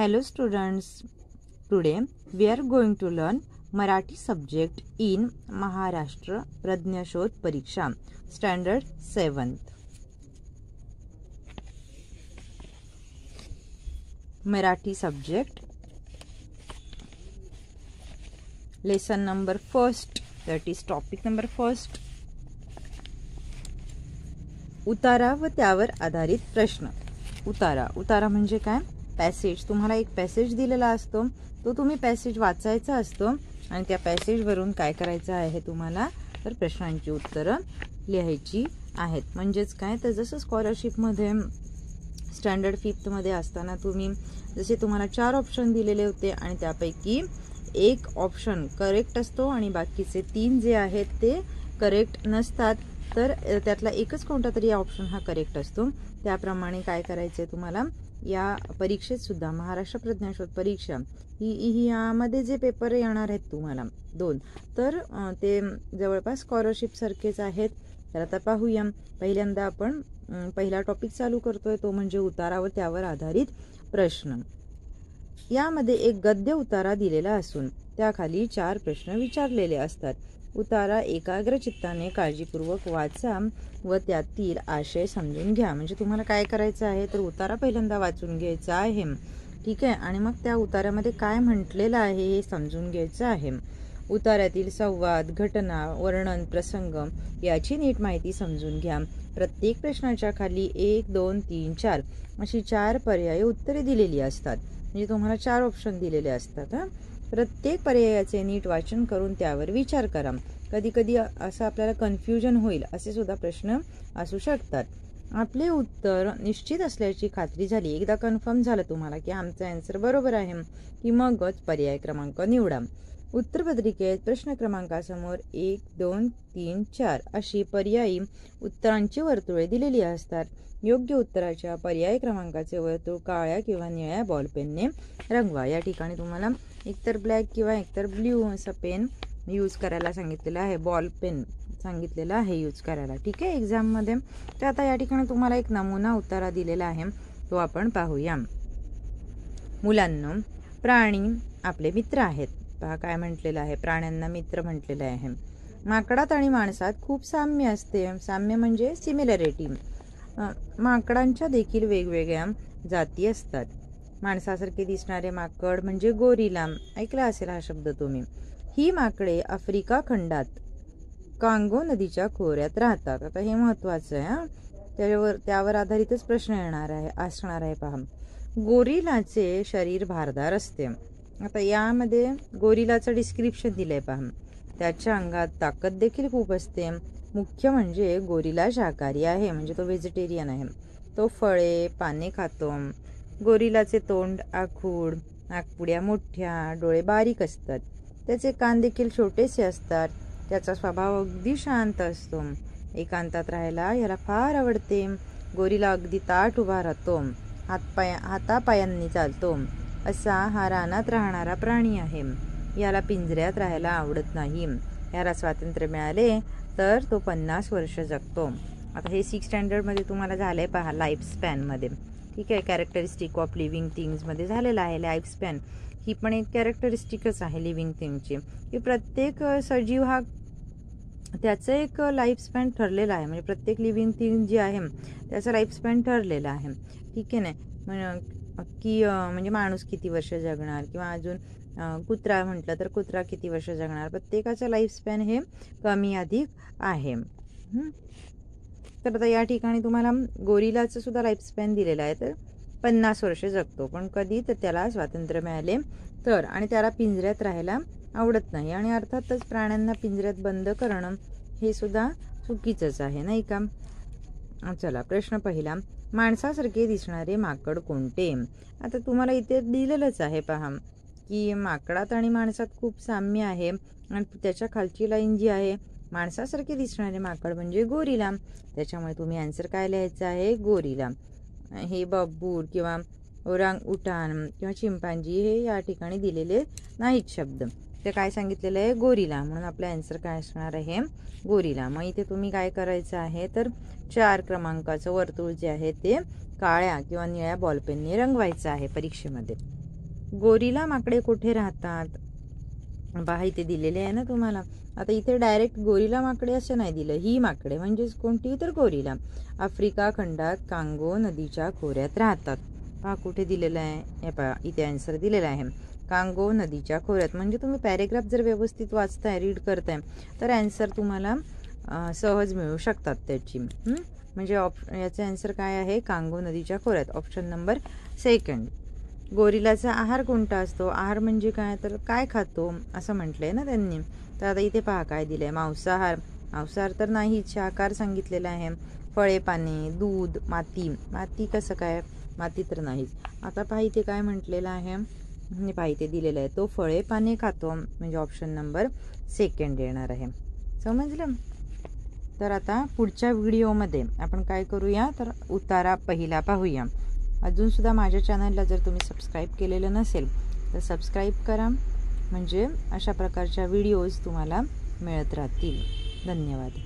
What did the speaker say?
Hello students, today we are going to learn Marathi subject in Maharashtra Pradnyashod Pariksha, Standard 7th. Marathi subject, lesson number 1st, that is topic number 1st. उतारा व त्यावर आधारित प्रश्न. उतारा म्हणजे काय? Passage. तुम्हाला एक पॅसेज दिलेला असतो, तो तुम्ही पॅसेज वाचायचा असतो आणि त्या पॅसेजवरून काय करायचं आहे तुम्हाला, तर प्रश्नांची उत्तरं लिहायची आहेत. म्हणजेच काय, तर जसं स्कॉलरशिपमध्ये स्टँडर्ड 5th मध्ये असताना जसे तुम्हाला 4 ऑप्शन दिलेले होते आणि त्यापैकी एक ऑप्शन करेक्ट असतो आणि बाकीचे 3 जे आहेत ते करेक्ट नसतात, तर त्यातला एकच कोणता तरी ऑप्शन हा करेक्ट असतो. त्याप्रमाणे काय करायचे तुम्हाला या परीक्षेत सुद्धा, महाराष्ट्र प्रज्ञाशोध परीक्षा ही यामध्ये जे पेपर येणार आहेत तुम्हाला 2, तर ते जवळपास स्कॉलरशिप सारखेच आहेत. तर आता पाहूया. पहिल्यांदा आपण पहिला टॉपिक चालू करतोय, तो म्हणजे उतारा व त्यावर आधारित प्रश्न. यामध्ये एक गद्य उतारा दिलेला असून त्याखाली 4 प्रश्न विचारलेले असतात. उतारा एकाग्र चित्ताने काळजीपूर्वक वाचा व त्यातील आशय समजून घ्या. म्हणजे तुम्हाला काय करायचं आहे, तर उतारा पहिल्यांदा वाचून घ्यायचा आहे, ठीक आहे, आणि मग त्या उतार्यामध्ये काय म्हटलेलं आहे हे समजून घ्यायचं आहे. उतार्यातील संवाद, घटना, वर्णन, प्रसंग याची नीट माहिती समजून घ्या. प्रत्येक प्रश्नाच्या खाली 1, 2, 3, 4 अशी 4 पर्याय उत्तरे दिलेली असतात. म्हणजे तुम्हाला 4 ऑप्शन दिलेले असतात. प्रत्येक पर्यायाचे नीट वाचन करून त्यावर विचार करा. कधी कधी असं आपल्याला कन्फ्युजन होईल असे सुद्धा प्रश्न असू शकतात. आपले उत्तर निश्चित असल्याची खात्री झाली, एकदा कन्फर्म झालं तुम्हाला की आमचा आन्सर बरोबर आहे, की मगच पर्याय क्रमांक निवडा. उत्तरपत्रिकेत प्रश्न क्रमांकासमोर 1, 2, 3, 4 अशी पर्यायी उत्तरांची वर्तुळे दिलेली असतात. योग्य उत्तराच्या पर्याय क्रमांकाचे वर्तुळ काळ्या किंवा निळ्या बॉलपेनने रंगवा. या ठिकाणी तुम्हाला एकतर ब्लॅक किंवा एकतर ब्ल्यू असं पेन यूज करायला सांगितलेलं आहे, बॉल पेन सांगितलेलं आहे यूज करायला, ठीक आहे, एक्झाममध्ये. तर आता या ठिकाणी तुम्हाला एक नमुना उतारा दिलेला आहे, तो आपण पाहूया. मुलांनो, प्राणी आपले मित्र आहेत. पहा काय म्हटलेलं आहे, प्राण्यांना मित्र म्हटलेलं आहे. माकडात आणि माणसात खूप साम्य असते. साम्य म्हणजे सिमिलॅरिटी. माकडांच्या देखील वेगवेगळ्या जाती असतात. माणसासारखे दिसणारे माकड म्हणजे गोरिला, ऐकला असेल हा शब्द तुम्ही. ही माकडे आफ्रिका खंडात कांगो नदीच्या खोऱ्यात राहतात. आता हे महत्वाचं आहे, त्यावर आधारितच प्रश्न असणार आहे. पहा, गोरिलाचे शरीर भारदार असते. आता यामध्ये गोरिलाचं डिस्क्रिप्शन दिलंय पहा. त्याच्या अंगात ताकद देखील खूप असते. मुख्य म्हणजे गोरिला शाकाहारी आहे, म्हणजे तो व्हेजिटेरियन आहे. तो फळे पाने खातो. गोरिलाचे तोंड आखूड, नाकपुड्या मोठ्या, डोळे बारीक असतात. त्याचे कान देखील छोटेसे असतात. त्याचा स्वभाव अगदी शांत असतो. एकांतात राहायला याला फार आवडते. गोरिला अगदी ताठ उभा राहतो, हातापायांनी चालतो. असा हा रानात राहणारा प्राणी आहे. याला पिंजऱ्यात राहायला आवडत नाही. याला स्वातंत्र्य मिळाले तर तो 50 वर्ष जगतो. आता हे 6th स्टँडर्डमध्ये तुम्हाला झालंय पहा, लाईफ स्पॅनमध्ये, ठीक आहे. कॅरेक्टरिस्टिक ऑफ लिव्हिंग थिंग्समध्ये झालेलं आहे लाईफ स्पॅन. ही पण एक कॅरेक्टरिस्टिकच आहे लिव्हिंग थिंगची, की प्रत्येक सजीव हा त्याचं एक लाईफ स्पॅन ठरलेला आहे. म्हणजे प्रत्येक लिव्हिंग थिंग जी आहे त्याचं लाईफ स्पॅन ठरलेलं आहे, ठीक आहे ना. की म्हणजे माणूस किती वर्ष जगणार, किंवा अजून कुत्रा म्हटलं तर कुत्रा किती वर्ष जगणार. प्रत्येकाचं लाईफ स्पॅन हे कमी अधिक आहे. तर आता या ठिकाणी तुम्हाला गोरिलाचं सुद्धा लाईफ स्पॅन दिलेलं आहे, तर 50 वर्ष जगतो. पण कधी, तर त्याला स्वातंत्र्य मिळाले तर, आणि त्याला पिंजऱ्यात राहायला आवडत नाही. आणि अर्थातच प्राण्यांना पिंजऱ्यात बंद करणं हे सुद्धा चुकीचंच आहे, नाही का. चला, प्रश्न पहिला, माणसासारखे दिसणारे माकड कोणते. आता तुम्हाला इथे दिलेलंच आहे पहा, की माकडात आणि माणसात खूप साम्य आहे. आणि त्याच्या खालची लाईन जी आहे, माणसासारखे दिसणारे माकड म्हणजे गोरिला. त्याच्यामुळे तुम्ही आन्सर काय लिहायचं आहे, गोरिला. हे बब्बूर किंवा ओरांग उटान किंवा चिंपांजी हे या ठिकाणी दिलेले नाहीत शब्द. ते काय सांगितलेलं आहे, गोरिला. म्हणून आपलं आन्सर काय असणार आहे, गोरिला. मग इथे तुम्ही काय करायचं आहे, तर 4 क्रमांकाचं वर्तुळ जे आहे ते काळ्या किंवा निळ्या बॉलपेनने रंगवायचं आहे परीक्षेमध्ये. गोरिला माकडे कुठे राहतात? पहा इथे दिलेले आहे ना तुम्हाला. आता इथे डायरेक्ट गोरिला माकडे असं नाही दिलं, ही माकडे म्हणजेच कोणती तर गोरिला आफ्रिका खंडात कांगो नदीच्या खोऱ्यात राहतात. पहा कुठे दिलेलं आहे, हे पहा इथे आन्सर दिलेला आहे कांगो नदीच्या खोऱ्यात. म्हणजे तुम्ही पॅरेग्राफ जर व्यवस्थित वाचताय, रीड करताय तर आन्सर तुम्हाला सहज मिळू शकतात त्याची. म्हणजे याचा आन्सर काय आहे, कांगो नदीच्या खोऱ्यात, ऑप्शन नंबर सेकंड. गोरिलाचा आहार कोणता असतो? आहार म्हणजे काय, तर काय खातो असं म्हटलंय ना त्यांनी. तर आता इथे पहा काय दिलंय, मांसाहार. मांसाहार तर नाही, शाकाहार सांगितलेला आहे. फळे पाने, दूध, माती. माती कसं काय, माती तर नाहीच. आता पहा इथे काय म्हटलेलं आहे, पहा इथे दिलेलं आहे तो फळे पाने खातो, म्हणजे ऑप्शन नंबर सेकंड येणार आहे. समजलं? तर आता पुढच्या व्हिडिओमध्ये आपण काय करूया, तर उतारा पहिला पाहूया. अजूनसुद्धा माझ्या चॅनलला जर तुम्ही सबस्क्राईब केलेलं नसेल तर सबस्क्राईब करा, म्हणजे अशा प्रकारच्या व्हिडिओज तुम्हाला मिळत राहतील. धन्यवाद.